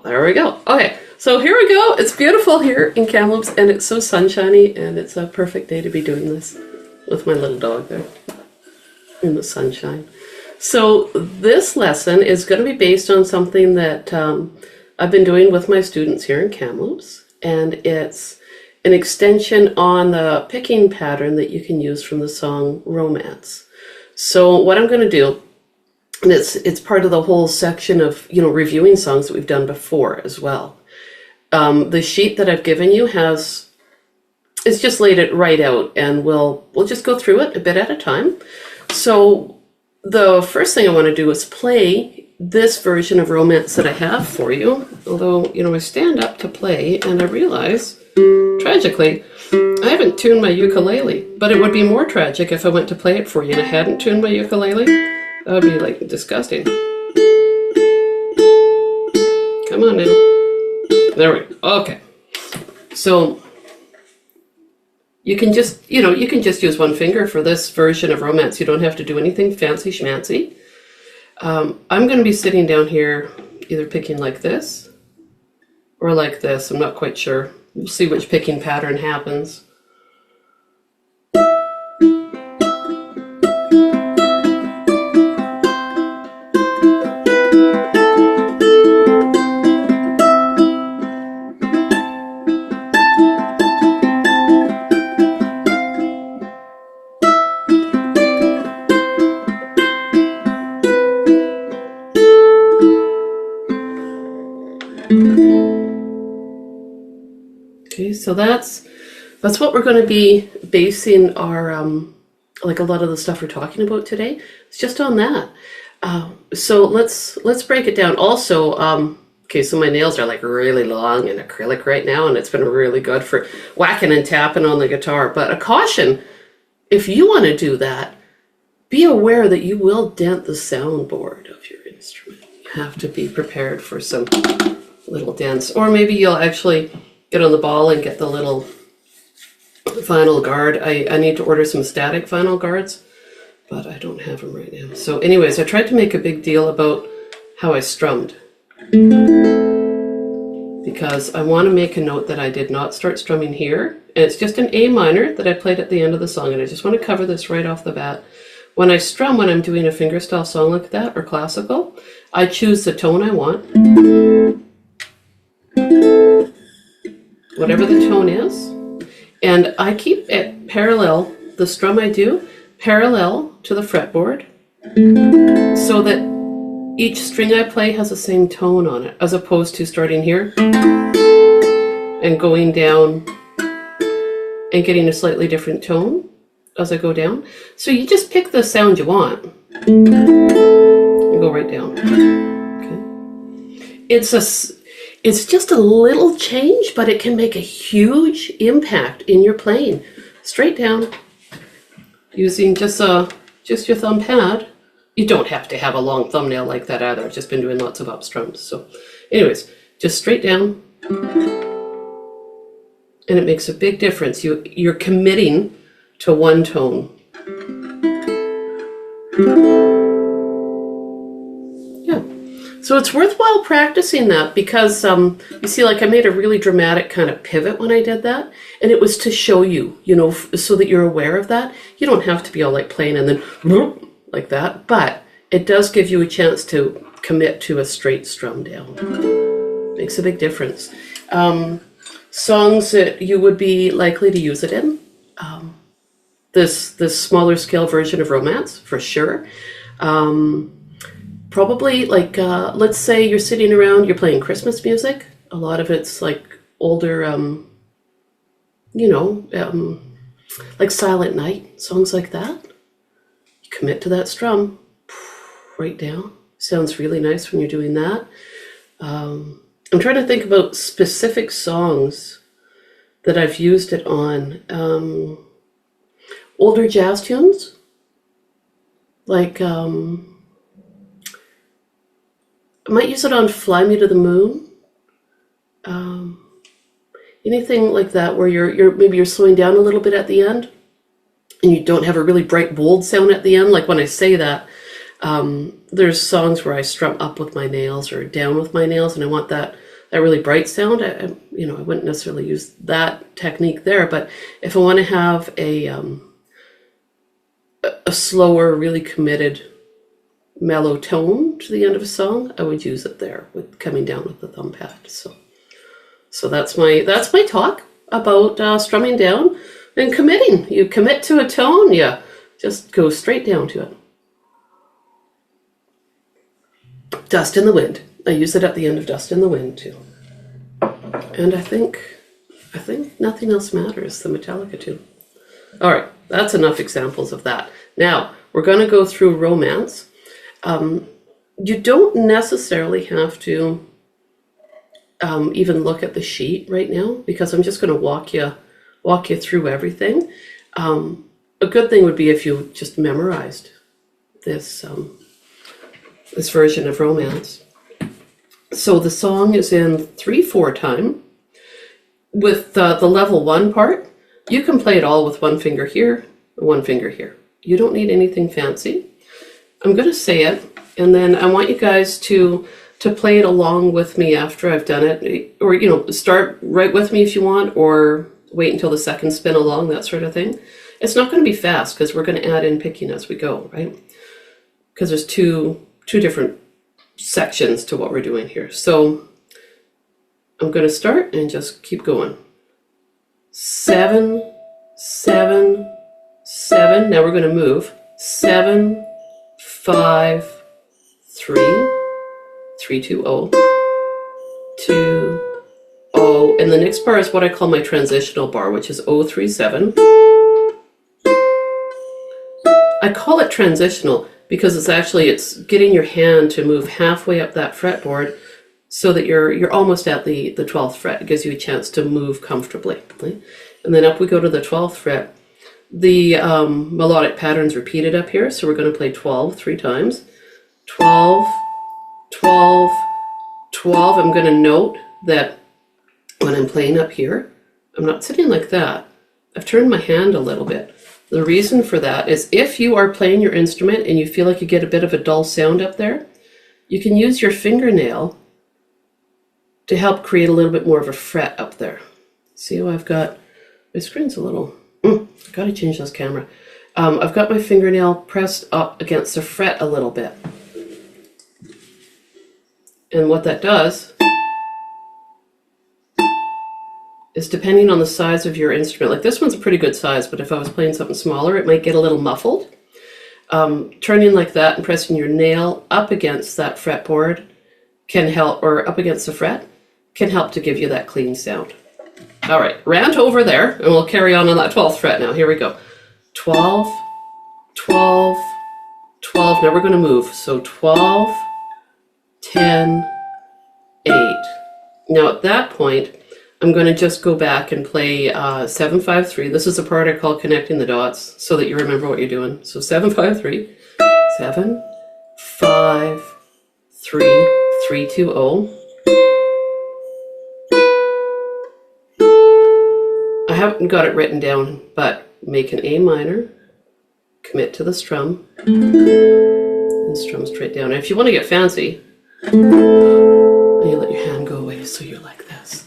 There we go. Okay, so here we go. It's beautiful here in Kamloops, and it's so sunshiny, and it's a perfect day to be doing this with my little dog there in the sunshine. So this lesson is going to be based on something that I've been doing with my students here in Kamloops, and it's an extension on the picking pattern that you can use from the song Romance. So what I'm going to do, and it's part of the whole section of, reviewing songs that we've done before as well. The sheet that I've given you it's just laid it right out, and we'll just go through it a bit at a time. So the first thing I want to do is play this version of Romance that I have for you. Although, I stand up to play and I realize, tragically, I haven't tuned my ukulele. But it would be more tragic if I went to play it for you and I hadn't tuned my ukulele. That would be like disgusting. Come on now. There we go. Okay. So you can just, use one finger for this version of Romance. You don't have to do anything fancy schmancy. I'm going to be sitting down here either picking like this or like this. I'm not quite sure. We'll see which picking pattern happens. Okay, so that's what we're going to be basing our like a lot of the stuff we're talking about today. It's just on that. So let's break it down. Also, okay, so my nails are like really long and acrylic right now, and it's been really good for whacking and tapping on the guitar. But a caution, if you want to do that, be aware that you will dent the soundboard of your instrument. You have to be prepared for some little dents, or maybe you'll actually get on the ball and get the little vinyl guard. I need to order some static vinyl guards, but I don't have them right now. So anyways, I tried to make a big deal about how I strummed, because I want to make a note that I did not start strumming here. And it's just an A minor that I played at the end of the song, and I just want to cover this right off the bat. When I strum, when I'm doing a fingerstyle song like that, or classical, I choose the tone I want, whatever the tone is, and I keep it parallel, the strum I do, parallel to the fretboard, so that each string I play has the same tone on it, as opposed to starting here and going down and getting a slightly different tone as I go down. So you just pick the sound you want and go right down. Okay. It's just a little change, but it can make a huge impact in your playing. Straight down, using just your thumb pad. You don't have to have a long thumbnail like that either. I've just been doing lots of up strums. So anyways, just straight down. And it makes a big difference. You're committing to one tone. So it's worthwhile practicing that, because you see, like, I made a really dramatic kind of pivot when I did that, and it was to show you, so that you're aware of that. You don't have to be all like playing and then like that, but it does give you a chance to commit to a straight strum down. Makes a big difference. Songs that you would be likely to use it in, this smaller scale version of Romance, for sure. Probably, like, let's say you're sitting around, you're playing Christmas music. A lot of it's like older, like Silent Night, songs like that. You commit to that strum, right down. Sounds really nice when you're doing that. I'm trying to think about specific songs that I've used it on. Older jazz tunes, like, I might use it on Fly Me to the Moon. Anything like that where maybe you're slowing down a little bit at the end and you don't have a really bright, bold sound at the end. Like when I say that, there's songs where I strum up with my nails or down with my nails, and I want that that really bright sound, you know, I wouldn't necessarily use that technique there. But if I want to have a slower, really committed, mellow tone to the end of a song, I would use it there with coming down with the thumb pad. So that's my talk about strumming down and committing. You commit to a tone, you just go straight down to it. Dust in the Wind. I use it at the end of Dust in the Wind too. And I think Nothing Else Matters, the Metallica tune. All right, that's enough examples of that. Now, we're going to go through Romance. You don't necessarily have to even look at the sheet right now, because I'm just going to walk you through everything. A good thing would be if you just memorized this this version of Romance. So the song is in 3/4 time. With the level 1 part, you can play it all with one finger here, one finger here. You don't need anything fancy. I'm going to say it, and then I want you guys to play it along with me after I've done it, or, you know, start right with me if you want, or wait until the second spin along, that sort of thing. It's not going to be fast because we're going to add in picking as we go, right? Because there's two different sections to what we're doing here. So I'm going to start and just keep going. 7, 7, 7. Now we're going to move. 7, 5, 3, 3, 2, 0, 2, 0. And the next bar is what I call my transitional bar, which is 0, 3, 7. I call it transitional because it's getting your hand to move halfway up that fretboard so that you're almost at the 12th fret. It gives you a chance to move comfortably. Right? And then up we go to the 12th fret. The melodic pattern's repeated up here, so we're going to play 12 3 times. 12, 12, 12. I'm going to note that when I'm playing up here, I'm not sitting like that. I've turned my hand a little bit. The reason for that is if you are playing your instrument and you feel like you get a bit of a dull sound up there, you can use your fingernail to help create a little bit more of a fret up there. See how I've got, my screen's a little, I've got to change this camera. I've got my fingernail pressed up against the fret a little bit. And what that does is, depending on the size of your instrument, like this one's a pretty good size, but if I was playing something smaller, it might get a little muffled. Turning like that and pressing your nail up against that fretboard can help, or up against the fret, can help to give you that clean sound. All right, rant over there, and we'll carry on that 12th fret now. Here we go. 12, 12, 12. Now we're going to move. So 12, 10, 8. Now at that point, I'm going to just go back and play 7, 5, 3. This is the part I call connecting the dots so that you remember what you're doing. So 7, 5, 3. 7, 5, 3, 3, 2, 0. I haven't got it written down, but make an A minor, commit to the strum, and strum straight down. And if you want to get fancy, you let your hand go away so you're like this.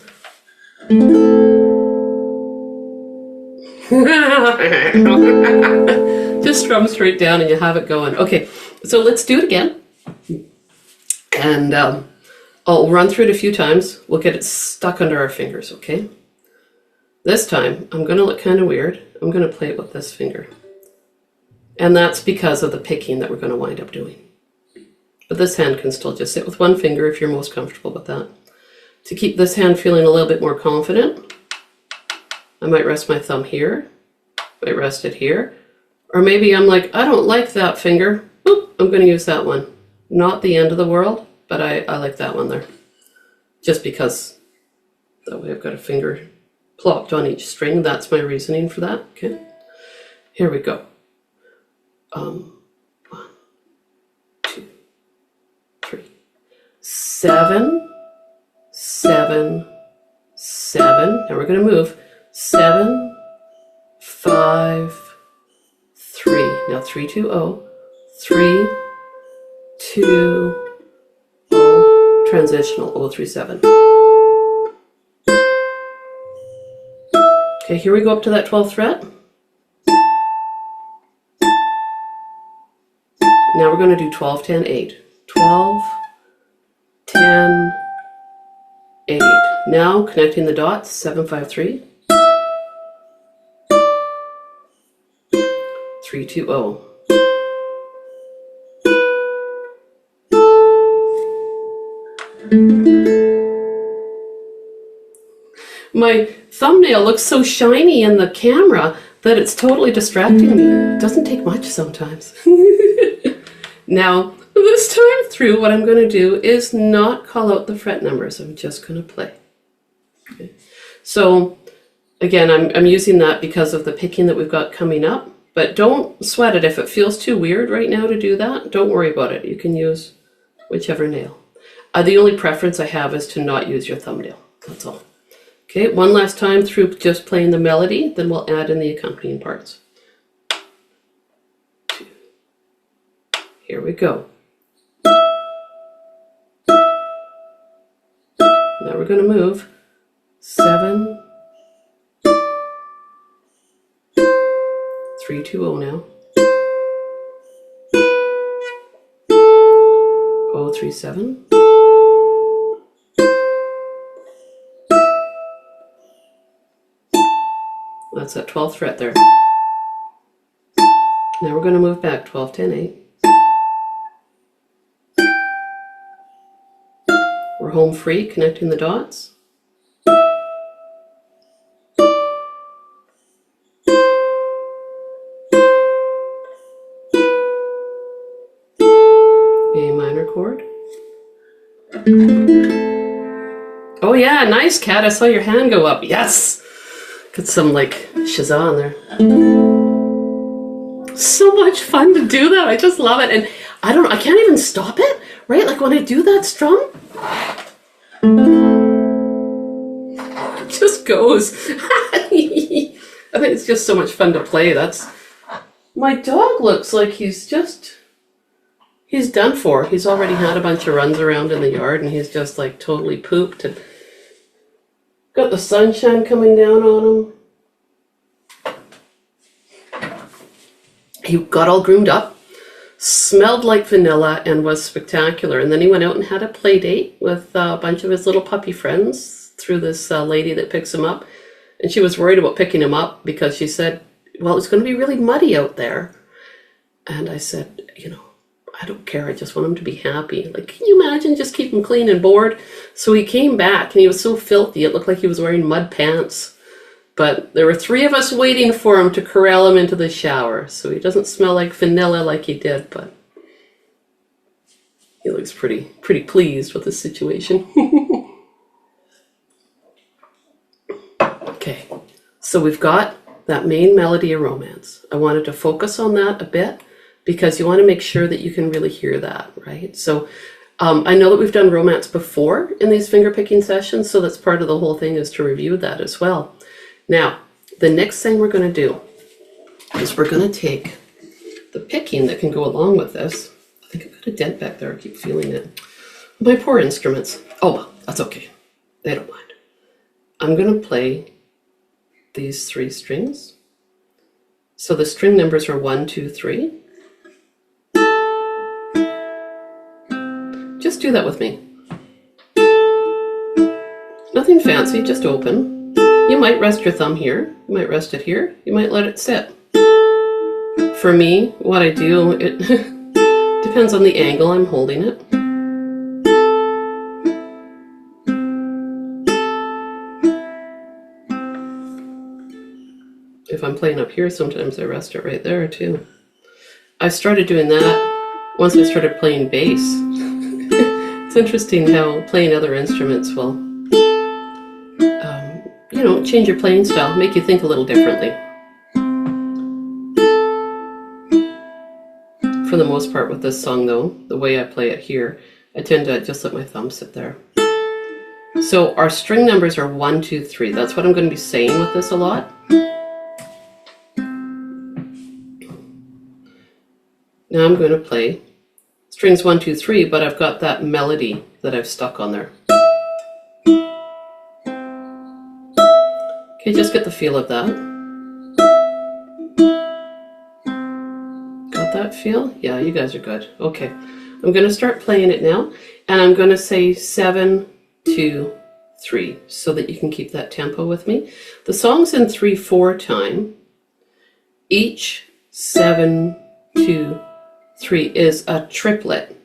Just strum straight down and you have it going. Okay, so let's do it again. And I'll run through it a few times. We'll get it stuck under our fingers, okay? This time, I'm going to look kind of weird. I'm going to play it with this finger. And that's because of the picking that we're going to wind up doing. But this hand can still just sit with one finger if you're most comfortable with that. To keep this hand feeling a little bit more confident, I might rest my thumb here, might rest it here, or maybe I'm like, I don't like that finger, boop, I'm going to use that one. Not the end of the world, but I like that one there. Just because that way I've got a finger plopped on each string. That's my reasoning for that. Okay, here we go. 1, 2, 3, 7, 7, 7. Now we're going to move. 7, 5, 3. Now 3, 2, 0. 3, 2, 0. Transitional 0, 3, 7. Okay, here we go up to that 12th fret. Now we're going to do 12, 10, 8. 12, 10, 8. Now connecting the dots, 7, 5, 3. 3, 2, 0. My thumbnail looks so shiny in the camera that it's totally distracting me. It doesn't take much sometimes. Now, this time through, what I'm going to do is not call out the fret numbers. I'm just going to play. Okay. So, again, I'm using that because of the picking that we've got coming up. But don't sweat it. If it feels too weird right now to do that, don't worry about it. You can use whichever nail. The only preference I have is to not use your thumbnail. That's all. Okay, one last time through just playing the melody, then we'll add in the accompanying parts. 2. Here we go. Now we're going to move 7, 3, 2, 0 now. 0, 3, 7. That's that 12th fret there. Now we're going to move back 12, 10, 8. We're home free, connecting the dots. A minor chord. Oh yeah, nice, Kat. I saw your hand go up. Yes! Got some like Shazam on there. So much fun to do that. I just love it. And I can't even stop it, right? Like when I do that strum, it just goes. I think it's just so much fun to play. My dog looks like he's done for. He's already had a bunch of runs around in the yard and he's just like totally pooped and got the sunshine coming down on him. He got all groomed up, smelled like vanilla, and was spectacular. And then he went out and had a play date with a bunch of his little puppy friends through this lady that picks him up. And she was worried about picking him up because she said, well, it's going to be really muddy out there. And I said, I don't care. I just want him to be happy. Like, can you imagine just keep him clean and bored? So he came back and he was so filthy. It looked like he was wearing mud pants. But there were 3 of us waiting for him to corral him into the shower. So he doesn't smell like vanilla like he did, but he looks pretty pleased with the situation. Okay, so we've got that main melody of Romance. I wanted to focus on that a bit because you want to make sure that you can really hear that, right? So I know that we've done Romance before in these finger picking sessions, so that's part of the whole thing is to review that as well. Now, the next thing we're going to do is we're going to take the picking that can go along with this. I think I've got a dent back there. I keep feeling it. My poor instruments. Oh, that's okay. They don't mind. I'm going to play these 3 strings. So the string numbers are 1, 2, 3. Just do that with me. Nothing fancy, just open. You might rest your thumb here. You might rest it here. You might let it sit. For me, what I do, it depends on the angle I'm holding it. If I'm playing up here, sometimes I rest it right there too. I started doing that once I started playing bass. It's interesting how playing other instruments will, change your playing style, make you think a little differently. For the most part with this song though, the way I play it here, I tend to just let my thumb sit there. So our string numbers are 1, 2, 3. That's what I'm going to be saying with this a lot. Now I'm going to play strings 1, 2, 3, but I've got that melody that I've stuck on there. Okay, just get the feel of that. Got that feel? Yeah, you guys are good. Okay, I'm going to start playing it now, and I'm going to say 7, 2, 3, so that you can keep that tempo with me. The song's in 3/4 time. Each 7, 2, 3 is a triplet,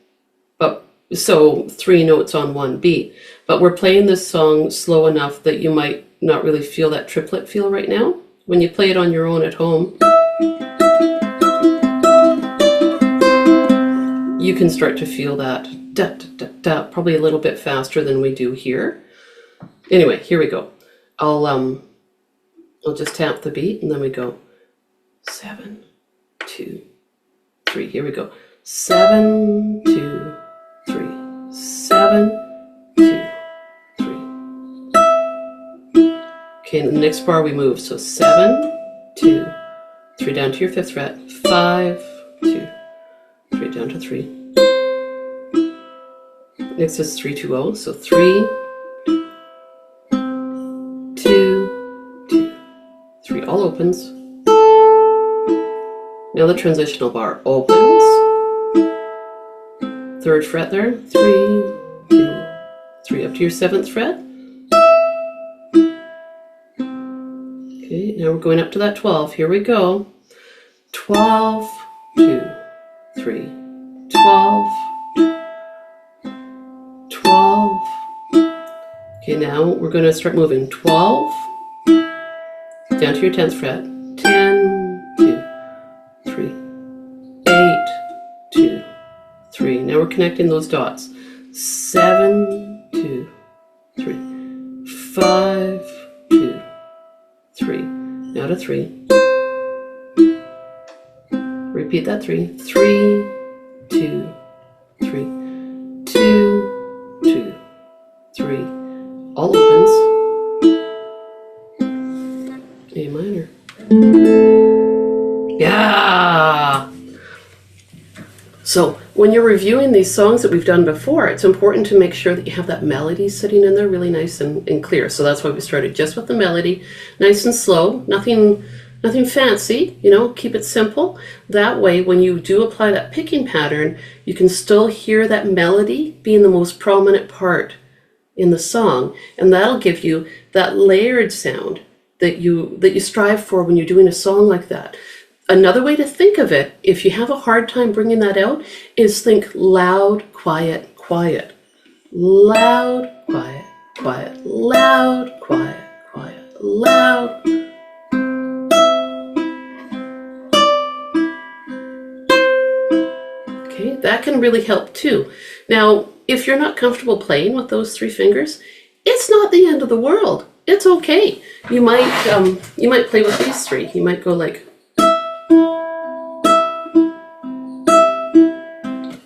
but so 3 notes on 1 beat. But we're playing this song slow enough that you might not really feel that triplet feel right now. When you play it on your own at home, you can start to feel that da, da, da, da, probably a little bit faster than we do here. Anyway, here we go. I'll just tap the beat and then we go 7, 2, 3. Here we go. 7, 2, 3. 7, 2, 3. Okay, in the next bar we move. So 7, 2, 3 down to your 5th fret. 5, 2, 3 down to 3. Next is 3, 2, 0. So 3, 2, 2, 3. All opens. Now the transitional bar opens. 3rd fret there. 3, 2, 3 up to your 7th fret. Okay, now we're going up to that 12. Here we go. 12, 2, 3, 12, 12. Okay, now we're going to start moving. 12 down to your 10th fret. 10, 2, 3, 8, 2, 3. Now we're connecting those dots. 7, 2, 3, 5, 2, 3. Now to 3. Repeat that 3. 3, 2, 3, 2, 2, 3. All opens. A minor. Yeah! So when you're reviewing these songs that we've done before, it's important to make sure that you have that melody sitting in there really nice and clear. So that's why we started just with the melody, nice and slow, nothing fancy, you know, keep it simple. That way, when you do apply that picking pattern, you can still hear that melody being the most prominent part in the song, and that'll give you that layered sound that you strive for when you're doing a song like that. Another way to think of it, if you have a hard time bringing that out, is think loud, quiet, quiet. Loud, quiet, quiet. Loud, quiet, quiet. Loud. Okay, that can really help too. Now, if you're not comfortable playing with those 3 fingers, it's not the end of the world. It's okay. You might play with these 3. You might go like,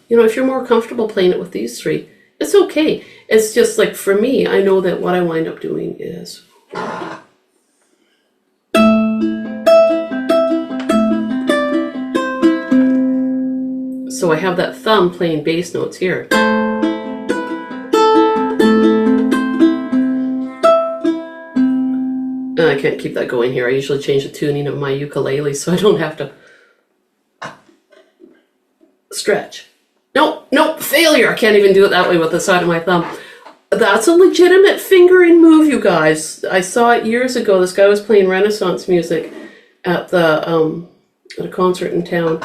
you know, if you're more comfortable playing it with these 3, it's okay. It's just like for me, I know that what I wind up doing is. So I have that thumb playing bass notes here. I can't keep that going here. I usually change the tuning of my ukulele so I don't have to stretch. Nope, failure. I can't even do it that way with the side of my thumb. That's a legitimate fingering move, you guys. I saw it years ago. This guy was playing Renaissance music at a concert in town.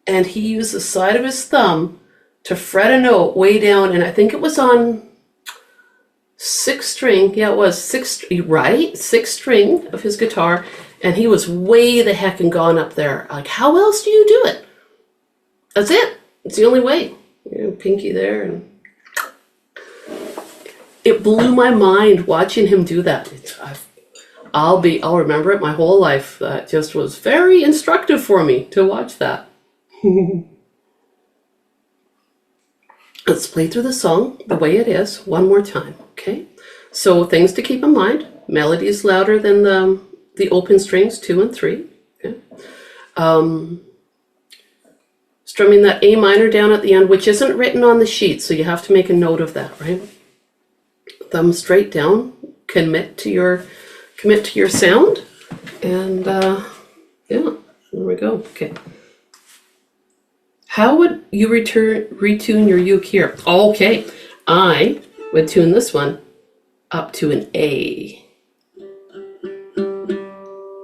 And he used the side of his thumb to fret a note way down, and I think it was on 6th string. Yeah, it was 6th, right? 6th string of his guitar, and he was way the heck and gone up there. Like, how else do you do it? That's it. It's the only way. You know, pinky there, and it blew my mind watching him do that. I'll remember it my whole life. That just was very instructive for me to watch that. Let's play through the song the way it is one more time, okay? So things to keep in mind: melody is louder than the open strings 2 and 3. Okay, strumming that A minor down at the end, which isn't written on the sheet, so you have to make a note of that, right? Thumb straight down commit to your sound. And yeah, there we go. Okay. How would you retune your uke here? Okay, I would tune this one up to an A.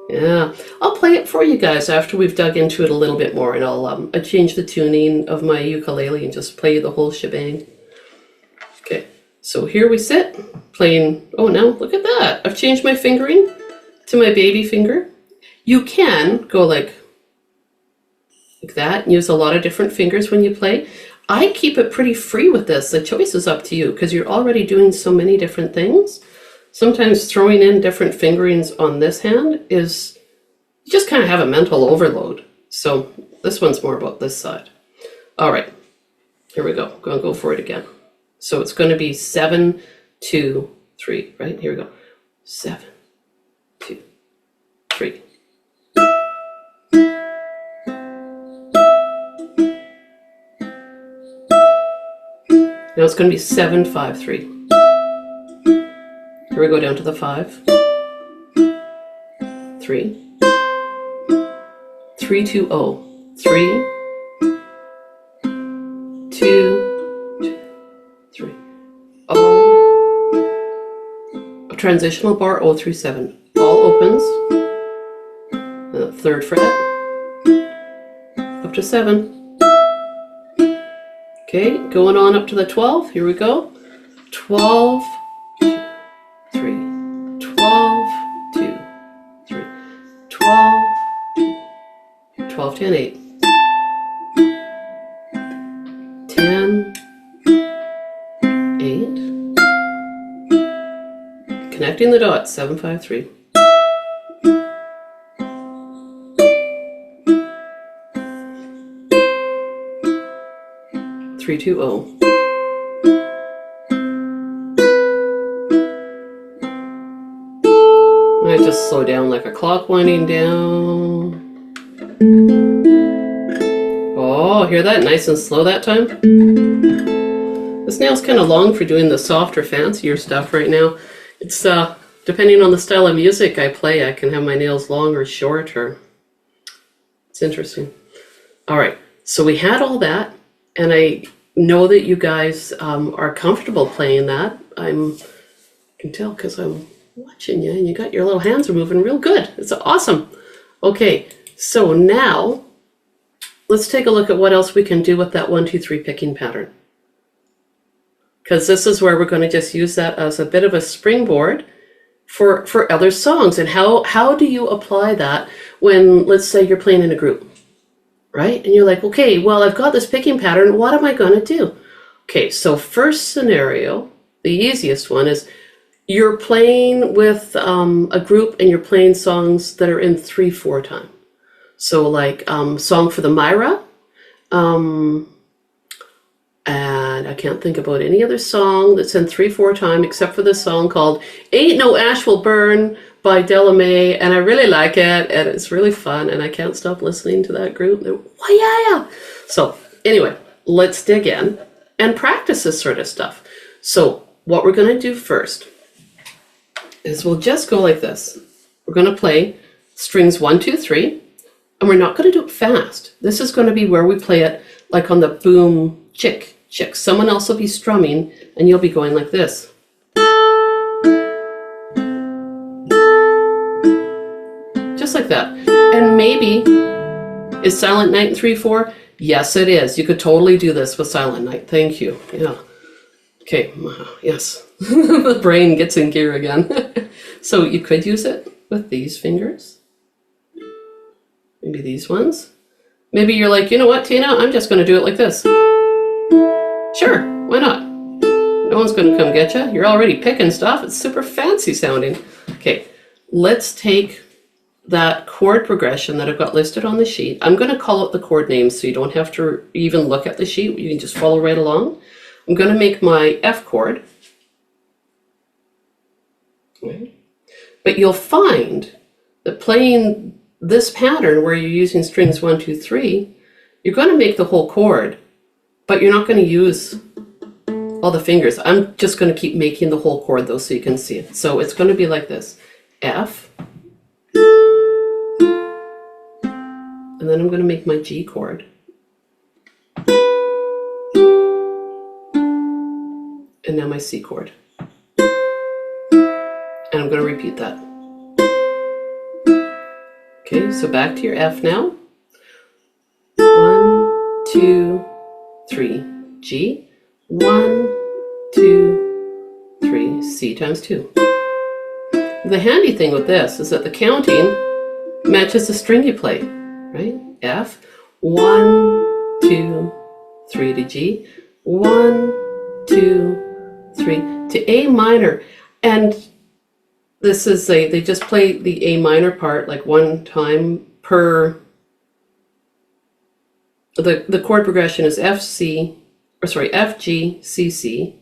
Yeah, I'll play it for you guys after we've dug into it a little bit more, and I'll change the tuning of my ukulele and just play the whole shebang. Okay, so here we sit, playing, oh now, look at that. I've changed my fingering to my baby finger. You can go like that and use a lot of different fingers when you play. I keep it pretty free with this. The choice is up to you because you're already doing so many different things. Sometimes throwing in different fingerings on this hand is, you just kind of have a mental overload. So this one's more about this side. All right, here we go. I'm gonna go for it again. So it's gonna be 7, 2, 3, right? Here we go. 7, 2, 3. Now it's gonna be 7, 5, 3. Here we go down to the 5, 3, 3, 2, 0, 3, 2, 3, O, a transitional bar, 0, 3, 7, all opens, the 3rd fret, up to 7, okay, going on up to the 12, here we go, 12, 12, 10, 8, 10, 8, connecting the dots, 7, 5, 3, 3, 2, 0, I just slow down like a clock winding down. Oh, hear that? Nice and slow that time. This nail's kind of long for doing the softer, fancier stuff right now. It's depending on the style of music I play, I can have my nails long or short, or it's interesting. All right, so we had all that, and I know that you guys are comfortable playing that. I can tell because I'm watching you, and you got your little hands are moving real good. It's awesome. Okay, so now let's take a look at what else we can do with that 1, 2, 3 picking pattern. Because this is where we're going to just use that as a bit of a springboard for other songs. And how do you apply that when, let's say, you're playing in a group, right? And you're like, okay, well, I've got this picking pattern. What am I going to do? Okay, so first scenario, the easiest one is you're playing with a group and you're playing songs that are in 3/4 time. So like Song for the Myra, and I can't think about any other song that's in 3/4 time except for this song called Ain't No Ash Will Burn by Della Mae, and I really like it, and it's really fun, and I can't stop listening to that group. Yeah. So anyway, let's dig in and practice this sort of stuff. So what we're going to do first is we'll just go like this. We're going to play strings 1, 2, 3, and we're not going to do it fast. This is going to be where we play it like on the boom, chick, chick. Someone else will be strumming, and you'll be going like this. Just like that. And maybe, is Silent Night in 3/4? Yes, it is. You could totally do this with Silent Night. Thank you. Yeah. Okay, yes. The brain gets in gear again. So you could use it with these fingers. Maybe these ones. Maybe you're like, you know what, Tina? I'm just going to do it like this. Sure, why not? No one's going to come get you. You're already picking stuff. It's super fancy sounding. Okay, let's take that chord progression that I've got listed on the sheet. I'm going to call out the chord names so you don't have to even look at the sheet. You can just follow right along. I'm going to make my F chord. Right. But you'll find that playing this pattern where you're using strings 1, 2, 3, you're going to make the whole chord, but you're not going to use all the fingers. I'm just going to keep making the whole chord though so you can see it. So it's going to be like this. F. And then I'm going to make my G chord. And now my C chord. And I'm going to repeat that. Okay, so back to your F now. 1, 2, 3. G. 1, 2, 3. C times 2. The handy thing with this is that the counting matches the string you play, right? F. 1, 2, 3 to G. 1, 2, 3 to A minor. And this is they just play the A minor part like one time per. The chord progression is F, G, C, C.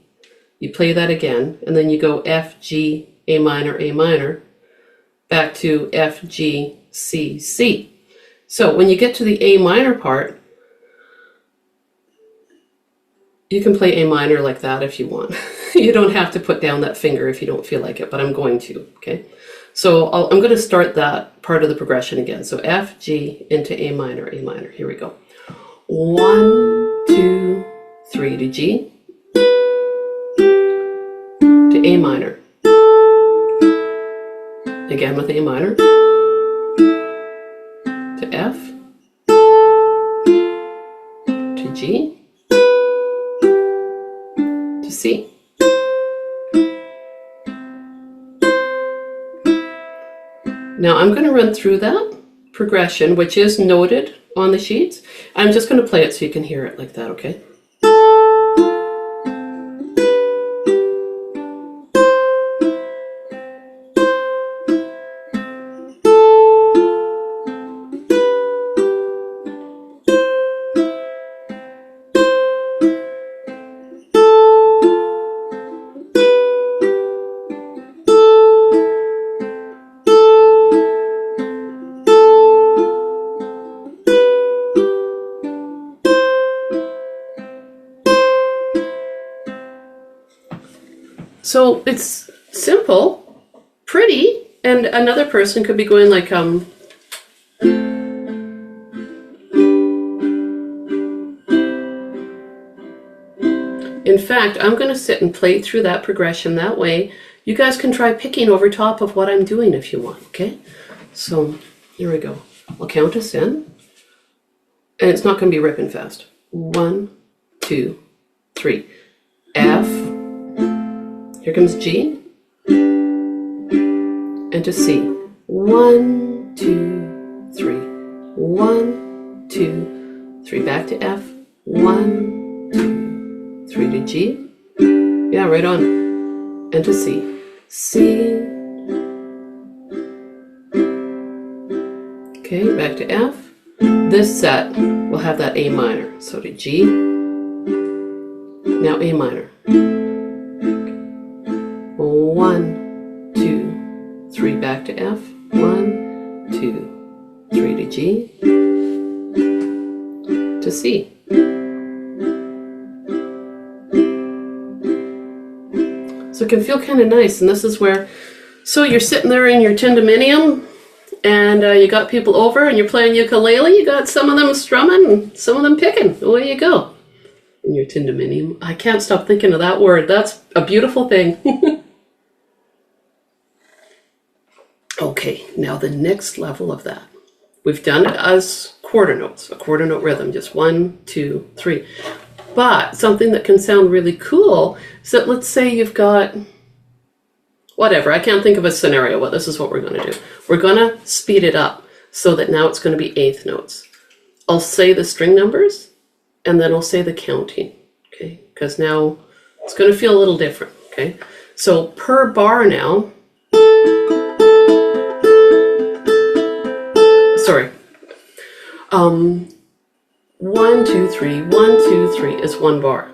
You play that again, and then you go F, G, A minor, back to F, G, C, C. So when you get to the A minor part, you can play A minor like that if you want. You don't have to put down that finger if you don't feel like it, but I'm going to, okay? So I'm going to start that part of the progression again. So F, G into A minor, A minor. Here we go. 1, 2, 3 to G, to A minor. Again with A minor, to F, to G, to C. Now I'm going to run through that progression, which is noted on the sheets. I'm just going to play it so you can hear it like that, okay? So it's simple, pretty, and another person could be going like, in fact, I'm going to sit and play through that progression that way. You guys can try picking over top of what I'm doing if you want, okay? So here we go. I'll count us in, and it's not going to be ripping fast. 1, 2, 3. F. Here comes G, and to C. 1, 2, 3. 1, 2, 3. Back to F. 1, 2, 3 to G. Yeah, right on. And to C. C. Okay, back to F. This set will have that A minor. So to G. Now A minor. 1, 2, 3 back to F. 1, 2, 3 to G. To C. So it can feel kind of nice, and this is where, so you're sitting there in your Tindeminium, and you got people over, and you're playing ukulele. You got some of them strumming, and some of them picking. Away you go. In your Tindeminium. I can't stop thinking of that word. That's a beautiful thing. Okay, now the next level of that. We've done it as quarter notes, a quarter note rhythm, just 1, 2, 3. But something that can sound really cool is that, let's say you've got, whatever, I can't think of a scenario, but this is what we're going to do. We're going to speed it up so that now it's going to be eighth notes. I'll say the string numbers, and then I'll say the counting, okay? Because now it's going to feel a little different, okay? So per bar now, sorry, 1, 2, 3, 1, 2, 3 is one bar.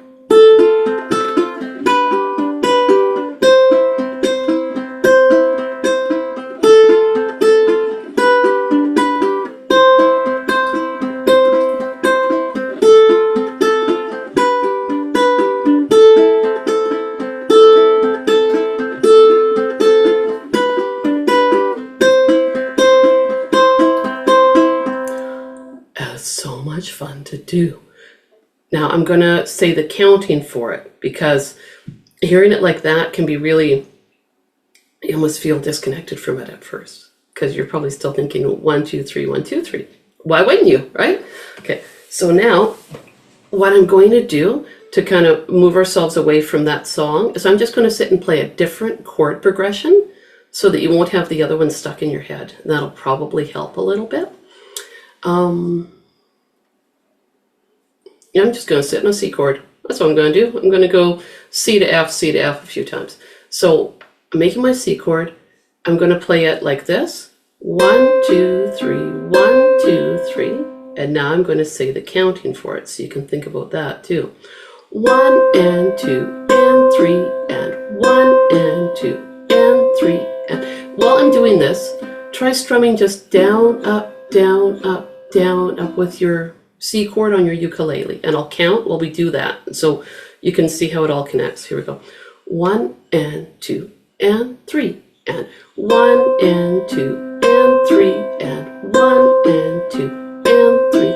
want to do. Now I'm going to say the counting for it, because hearing it like that can be really, you almost feel disconnected from it at first, because you're probably still thinking 1, 2, 3, 1, 2, 3. Why wouldn't you, right? Okay, so now what I'm going to do to kind of move ourselves away from that song is I'm just going to sit and play a different chord progression so that you won't have the other one stuck in your head. And that'll probably help a little bit. Yeah, I'm just going to sit in a C chord. That's what I'm going to do. I'm going to go C to F a few times. So I'm making my C chord. I'm going to play it like this. 1, 2, 3, 1, 2, 3. And now I'm going to say the counting for it, so you can think about that too. 1 and 2 and 3 and 1 and 2 and 3. And while I'm doing this, try strumming just down, up, down, up, down, up with your C chord on your ukulele. And I'll count while we do that, so you can see how it all connects. Here we go. 1 and 2 and 3 and 1 and 2 and 3 and 1 and 2 and 3.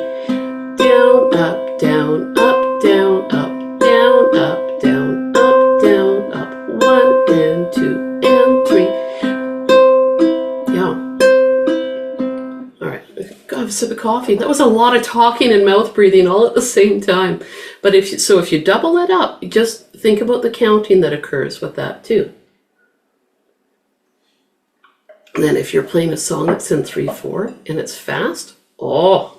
Down, up, down, up, down, up, down, up, down, up, down, up. 1 and 2 and 3. Yeah. All right. Go have a sip of coffee. That was a lot of talking and mouth breathing all at the same time. But if you double it up, just think about the counting that occurs with that too. And then if you're playing a song that's in 3/4 and it's fast, oh.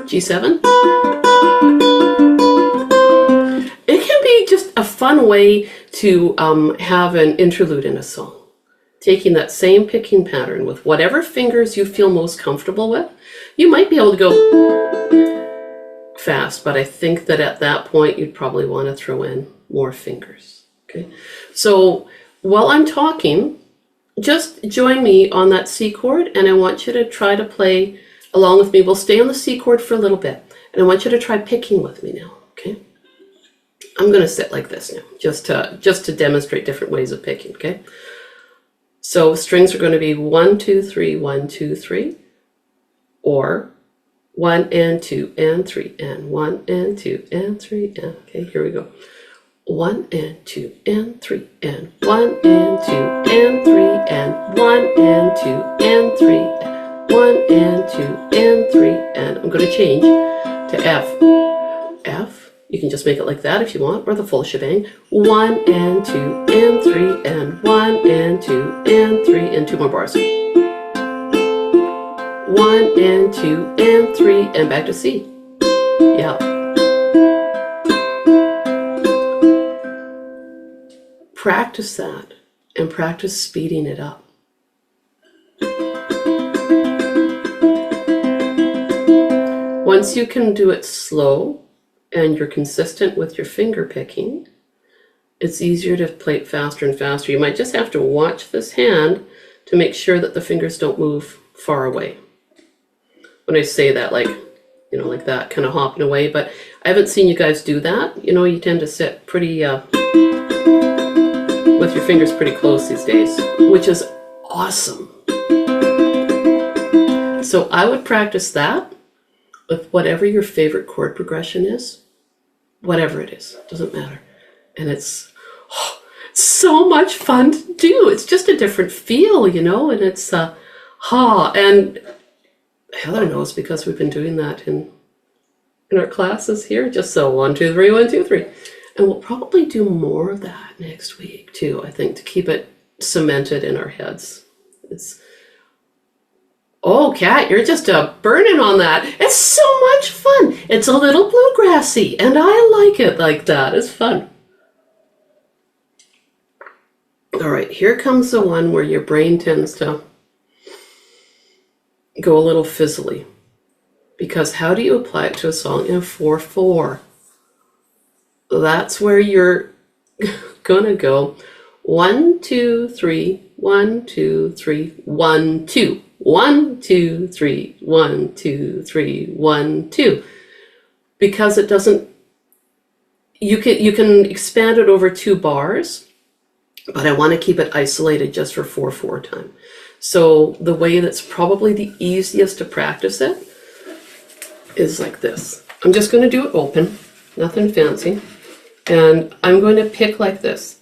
G7. It can be just a fun way to have an interlude in a song. Taking that same picking pattern with whatever fingers you feel most comfortable with. You might be able to go fast, but I think that at that point you'd probably want to throw in more fingers. Okay, so while I'm talking, just join me on that C chord, and I want you to try to play along with me. We'll stay on the C chord for a little bit, and I want you to try picking with me now. Okay, I'm going to sit like this now, just to demonstrate different ways of picking. Okay, so strings are going to be 1, 2, 3, 1, 2, 3, or 1 and 2 and 3 and 1 and 2 and 3 and, okay, here we go. 1 and 2 and 3 and 1 and 2 and 3 and 1 and 2 and 3 and 1 and 2 and 3, and I'm going to change to F. F, you can just make it like that if you want, or the full shebang. 1 and 2 and 3 and 1 and 2 and 3 and 2 more bars. 1 and 2 and 3 and back to C. Yeah. Practice that and practice speeding it up. Once you can do it slow and you're consistent with your finger picking, it's easier to play it faster and faster. You might just have to watch this hand to make sure that the fingers don't move far away. When I say that, like, you know, like that, kind of hopping away, but I haven't seen you guys do that. You know, you tend to sit pretty, with your fingers pretty close these days, which is awesome. So I would practice that with whatever your favorite chord progression is, whatever it is, doesn't matter. And it's so much fun to do. It's just a different feel, you know, and it's, and Heather knows because we've been doing that in our classes here. Just so 1, 2, 3, 1, 2, 3. And we'll probably do more of that next week too, I think, to keep it cemented in our heads. Oh, Kat, you're just burning on that. It's so much fun. It's a little bluegrassy, and I like it like that. It's fun. All right, here comes the one where your brain tends to go a little fizzly, because how do you apply it to a song in a 4/4? That's where you're gonna go 1, 2, 3, 1, 2, 3, 1, 2, 1, 2, 3, 1, 2, 3, 1, 2, because it doesn't. You can expand it over 2 bars, but I want to keep it isolated just for 4/4 time. So the way that's probably the easiest to practice it is like this. I'm just going to do it open, nothing fancy. And I'm going to pick like this.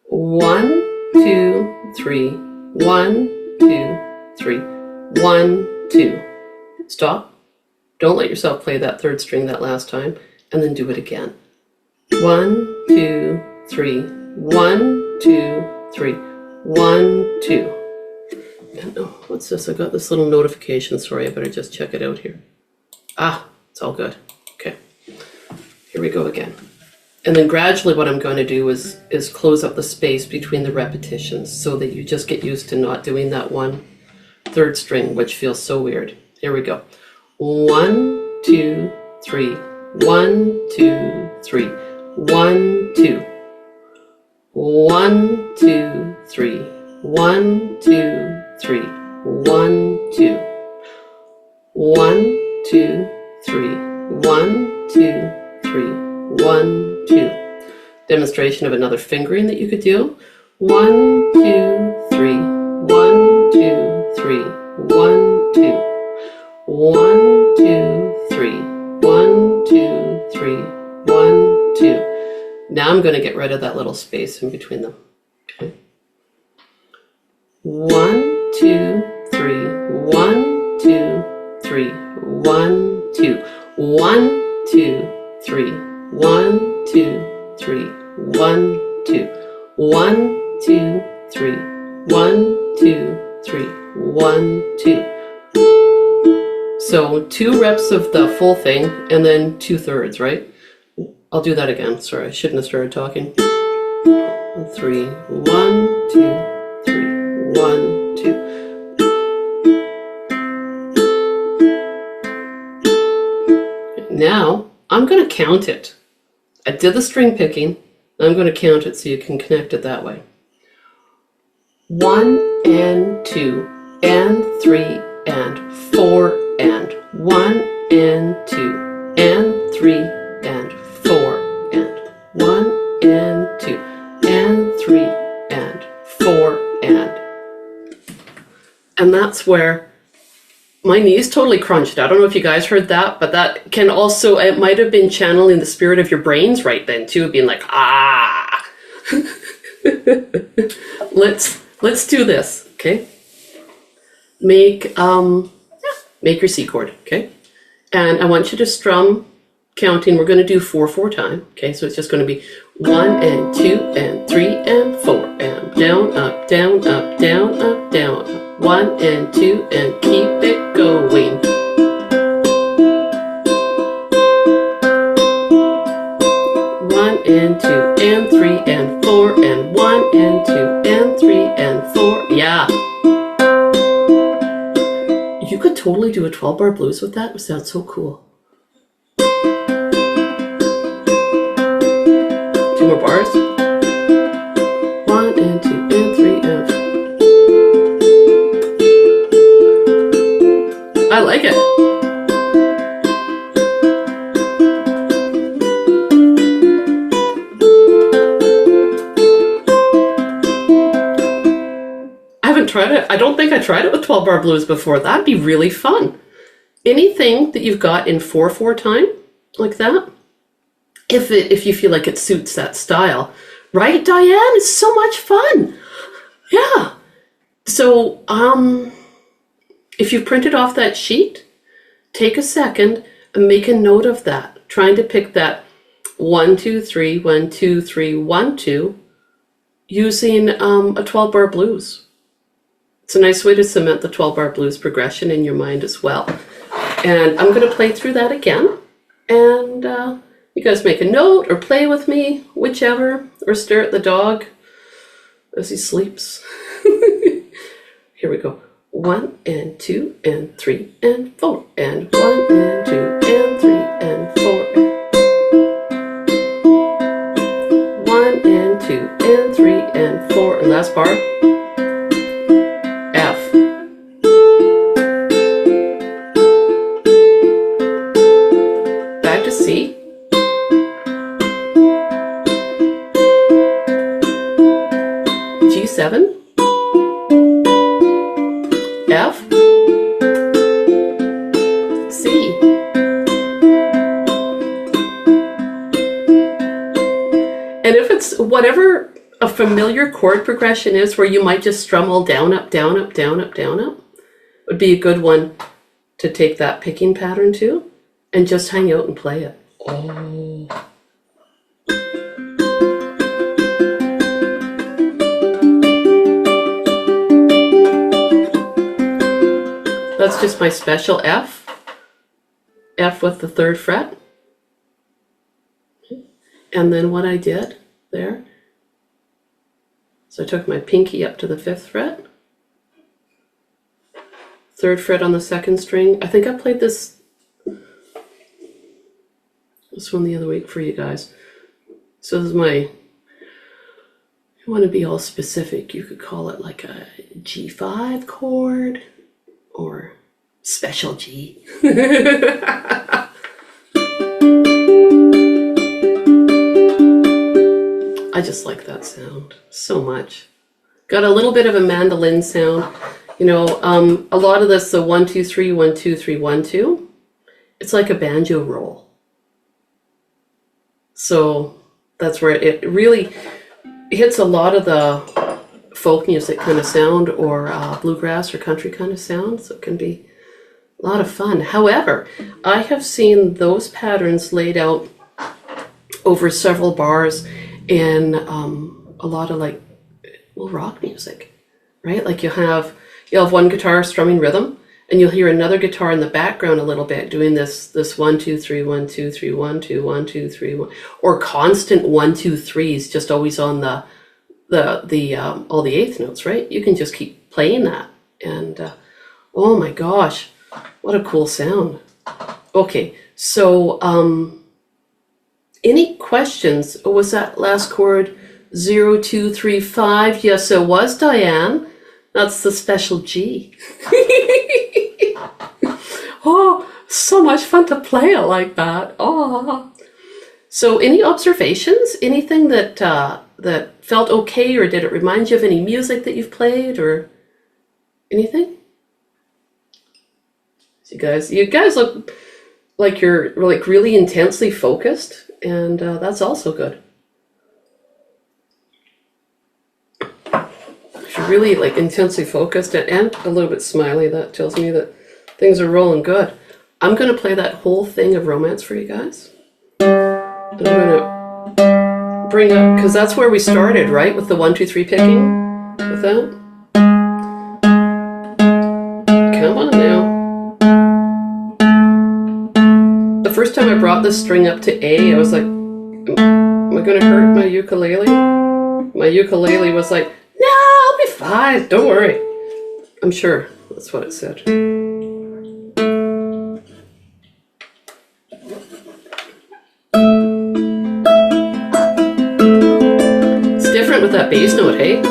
1, 2, 3, 1, 2, 3, 1, 2. Stop. Don't let yourself play that third string that last time, and then do it again. 1, 2, 3, 1, 2, 3, 1, 2. And, oh, what's this? I got this little notification. Sorry, I better just check it out here. Ah, it's all good. Okay, here we go again. And then gradually what I'm going to do is close up the space between the repetitions so that you just get used to not doing that one third string, which feels so weird. Here we go. 1, 2, 3, 1, 2, 3, 1, 2. 1, 2, 3, 1, 2, 3, 1, 2. 1, 2, 3, 1, 2, 3, 1, 2. Demonstration of another fingering that you could do. 1, 2, 3, 1, 2, 3, 1, 2. 1, 2, 3, 1, 2, 3, 1, 2. Now I'm going to get rid of that little space in between them. Okay. 1, 2, 3, 1, 2, 3, 1, 2. 1, 2, 3, 1, 2, 3, 1, 2. 1, 2, 3, 1, 2, 3, 1, 2. So 2 reps of the full thing and then 2/3, right? I'll do that again. Sorry, I shouldn't have started talking. 3, 1, 2, 3, 1, 2. Now I'm going to count it. I did the string picking. I'm going to count it so you can connect it that way. 1 and 2 and 3 and 4 and 1 and 2 and 3 and 4 and 1 and 2 and 3 and 4 and that's where my knees totally crunched. I don't know if you guys heard that, but that can also, it might have been channeling the spirit of your brains right then too, being like, ah. Let's do this, okay? Make your C chord, okay? And I want you to strum counting. We're going to do 4/4 time, okay? So it's just going to be 1 and 2 and 3 and 4 and down, up, down, up, down, up, down, up. 1 and 2 and keep it going. 1 and 2 and 3 and 4 and 1 and 2 and 3 and 4. Yeah. You could totally do a 12-bar blues with that. It sounds so cool. 2 more bars. 1 and 2 and 3 and 4. I like it. I haven't tried it. I don't think I tried it with 12-bar blues before. That'd be really fun. Anything that you've got in 4/4 time like that, if you feel like it suits that style, right, Diane? It's so much fun. Yeah. So, if you've printed off that sheet, take a second and make a note of that. Trying to pick that 1, 2, 3, 1, 2, 3, 1, 2, using a 12-bar blues. It's a nice way to cement the 12-bar blues progression in your mind as well. And I'm going to play through that again. And you guys make a note or play with me, whichever, or stare at the dog as he sleeps. Here we go. 1 and 2 and 3 and 4 and 1 and 2 and 3 and 4. 1 and 2 and 3 and 4. And last bar. F. Back to C. chords, whatever a familiar chord progression is where you might just strum all down, up, down, up, down, up, down, up, would be a good one to take that picking pattern to and just hang out and play it. Oh. That's just my special F. F with the 3rd fret. And then what I did there, so I took my pinky up to the 5th fret, 3rd fret on the 2nd string. I think I played this one the other week for you guys. So this is my, if you want to be all specific, you could call it like a G5 chord or special G. I just like that sound so much. Got a little bit of a mandolin sound. You know, a lot of this, the 1, 2, 3, 1, 2, 3, 1, 2, it's like a banjo roll. So that's where it really hits a lot of the folk music kind of sound, or bluegrass or country kind of sound. So it can be a lot of fun. However, I have seen those patterns laid out over several bars in a lot of like, well, rock music, right? Like you'll have one guitar strumming rhythm, and you'll hear another guitar in the background a little bit doing this 1, 2, 3, 1, 2, 3, 1, 2, 1, 2, 3, 1, or constant 1, 2, 3s just always on the all the eighth notes, right? You can just keep playing that, and oh my gosh, what a cool sound. Okay, so any questions? Oh, was that last chord 0, 2, 3, 5? Yes, it was, Diane. That's the special G. Oh, so much fun to play it like that. Oh. So any observations? Anything that that felt okay, or did it remind you of any music that you've played or anything? So you guys look like you're like really intensely focused, and that's also good. If you're really like intensely focused and a little bit smiley, that tells me that things are rolling good. I'm going to play that whole thing of Romance for you guys. And I'm going to bring up, because that's where we started, right? With the 1, 2, 3 picking. With that. Come on now. The first time I brought this string up to A, I was like, am I going to hurt my ukulele? My ukulele was like, no, I'll be fine. Don't worry. I'm sure that's what it said. It's different with that bass note, hey?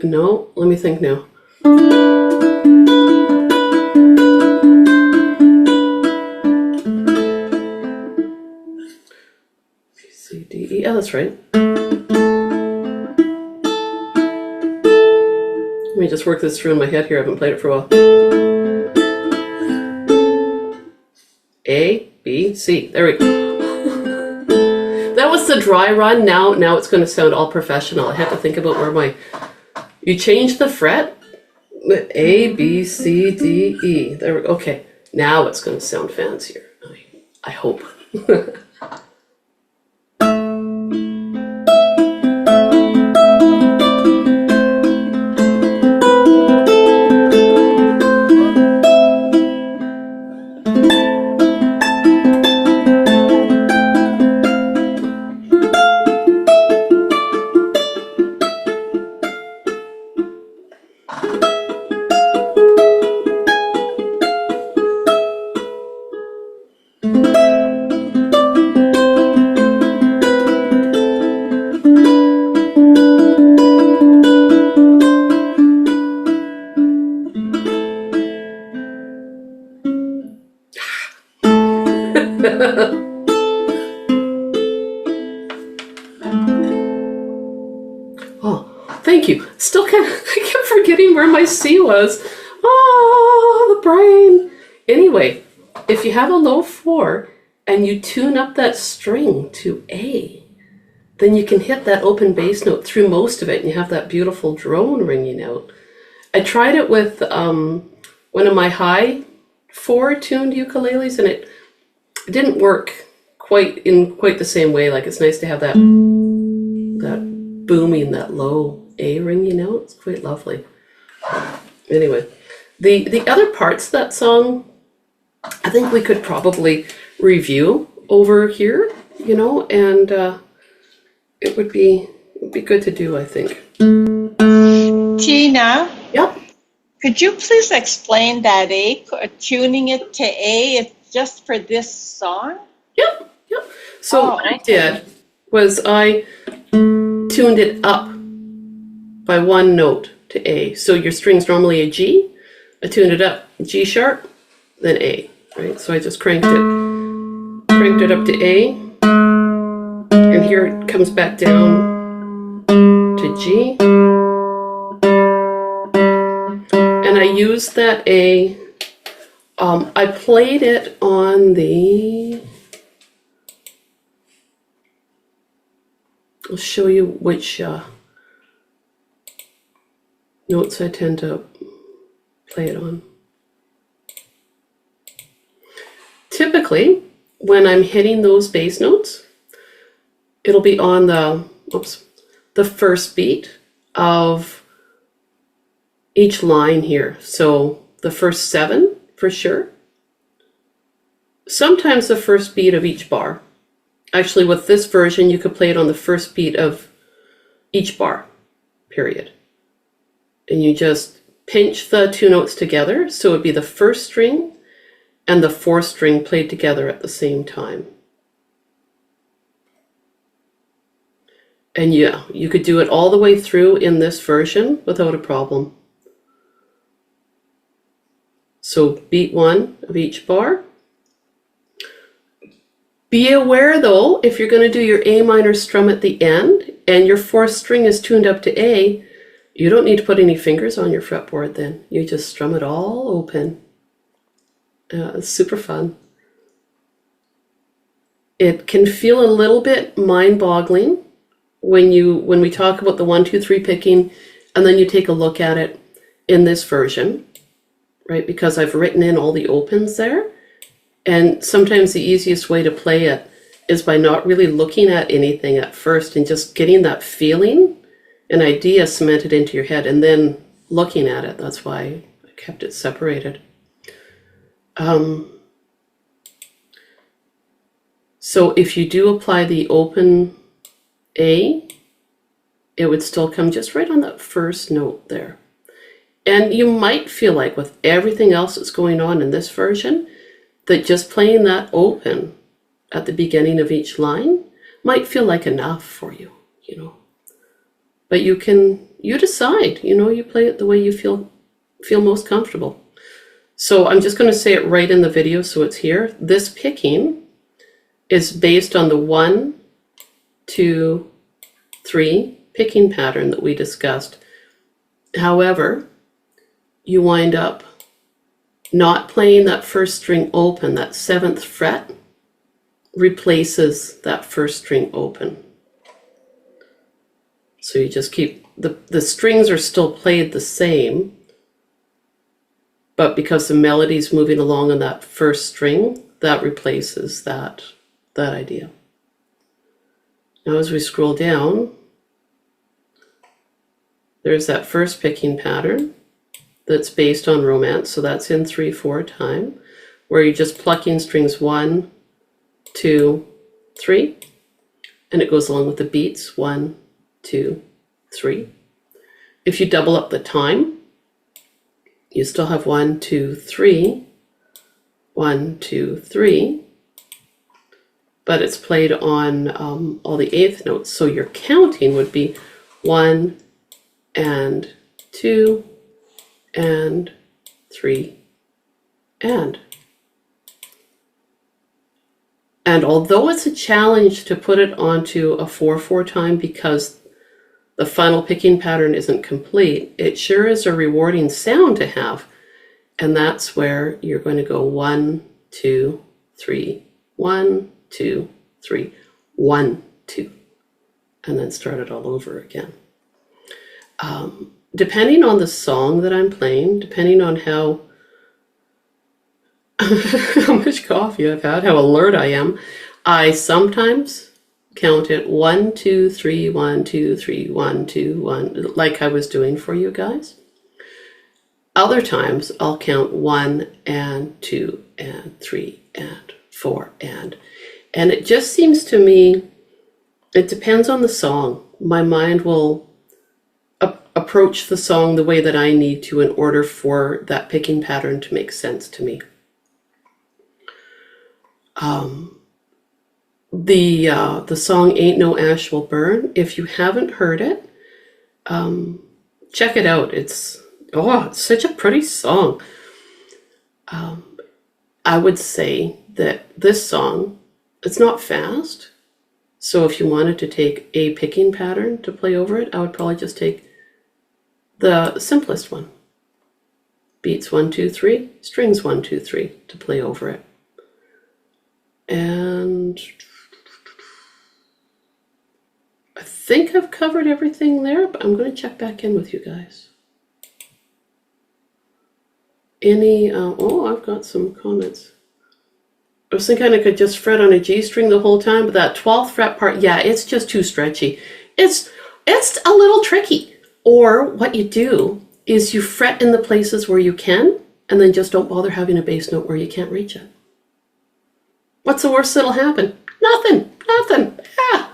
No, let me think now. B, C, D, E. Oh, that's right. Let me just work this through in my head here. I haven't played it for a while. A, B, C. There we go. That was the dry run. Now it's going to sound all professional. I had to think about where my... You change the fret, A, B, C, D, E. There we go. Okay, now it's going to sound fancier. I hope. Oh, thank you. Still I kept forgetting where my C was. Oh, the brain. Anyway, if you have a low 4 and you tune up that string to A, then you can hit that open bass note through most of it and you have that beautiful drone ringing out. I tried it with one of my high 4 tuned ukuleles, and it didn't work quite the same way. Like, it's nice to have that booming, that low A ringing out. It's quite lovely. Anyway, the other parts of that song, I think we could probably review over here, you know, and it would be good to do, I think. Tina? Yep. Could you please explain that A, tuning it to A, it's just for this song? Yep. So what I did was I tuned it up by 1 note to A. So your string's normally a G. I tuned it up, G sharp, then A, right? So I just cranked it up to A, and here it comes back down to G. And I used that A, I played it on the, I'll show you which notes I tend to play it on. Typically, when I'm hitting those bass notes, it'll be on the first beat of each line here. So the first 7 for sure. Sometimes the first beat of each bar. Actually, with this version, you could play it on the first beat of each bar, period. And you just pinch the 2 notes together, so it would be the first string and the 4th string played together at the same time. And yeah, you could do it all the way through in this version without a problem. So beat 1 of each bar. Be aware though, if you're going to do your A minor strum at the end and your 4th string is tuned up to A, you don't need to put any fingers on your fretboard then. You just strum it all open. It's super fun. It can feel a little bit mind-boggling when we talk about the 1, 2, 3 picking, and then you take a look at it in this version, right? Because I've written in all the opens there. And sometimes the easiest way to play it is by not really looking at anything at first and just getting that feeling, an idea cemented into your head, and then looking at it. That's why I kept it separated. So if you do apply the open A, it would still come just right on that first note there. And you might feel like with everything else that's going on in this version, that just playing that open at the beginning of each line might feel like enough for you, you know. But you decide, you know, you play it the way you feel most comfortable. So I'm just going to say it right in the video so it's here. This picking is based on the 1, 2, 3 picking pattern that we discussed. However, you wind up not playing that first string open. That 7th fret replaces that first string open. So you just keep, the strings are still played the same, but because the melody's moving along on that first string, that replaces that idea. Now as we scroll down, there's that first picking pattern that's based on romance, so that's in 3/4 time, where you're just plucking strings 1, 2, 3, and it goes along with the beats 1, 2, 3. If you double up the time, you still have 1, 2, 3, 1, 2, 3, but it's played on all the 8th notes, so your counting would be 1 and 2 and 3 and. And although it's a challenge to put it onto a 4/4 time because the final picking pattern isn't complete, it sure is a rewarding sound to have. And that's where you're going to go 1, 2, 3, 1, 2, 3, 1, 2, and then start it all over again. Depending on the song that I'm playing, depending on how much coffee I've had, how alert I am, I sometimes count it 1, 2, 3, 1, 2, 3, 1, 2, 1, like I was doing for you guys. Other times I'll count 1 and 2 and 3 and 4 and it just seems to me, it depends on the song. My mind will approach the song the way that I need to in order for that picking pattern to make sense to me. The song Ain't No Ash Will Burn, if you haven't heard it, check it out. It's such a pretty song. I would say that this song, it's not fast. So if you wanted to take a picking pattern to play over it, I would probably just take the simplest one. Beats 1, 2, 3, strings 1, 2, 3 to play over it. And I think I've covered everything there, but I'm going to check back in with you guys. I've got some comments. I was thinking I could just fret on a G string the whole time, but that 12th fret part, yeah, it's just too stretchy. It's a little tricky. Or what you do is you fret in the places where you can, and then just don't bother having a bass note where you can't reach it. What's the worst that'll happen? Nothing. Yeah.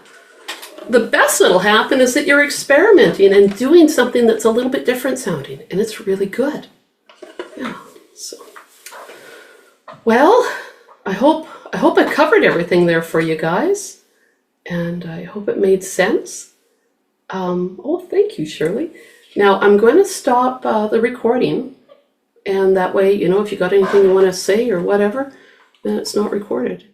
The best that'll happen is that you're experimenting and doing something that's a little bit different sounding, and it's really good. Yeah. So, well, I hope I covered everything there for you guys, and I hope it made sense. Thank you, Shirley. Now I'm going to stop the recording, and that way, if you got anything you want to say or whatever, then it's not recorded.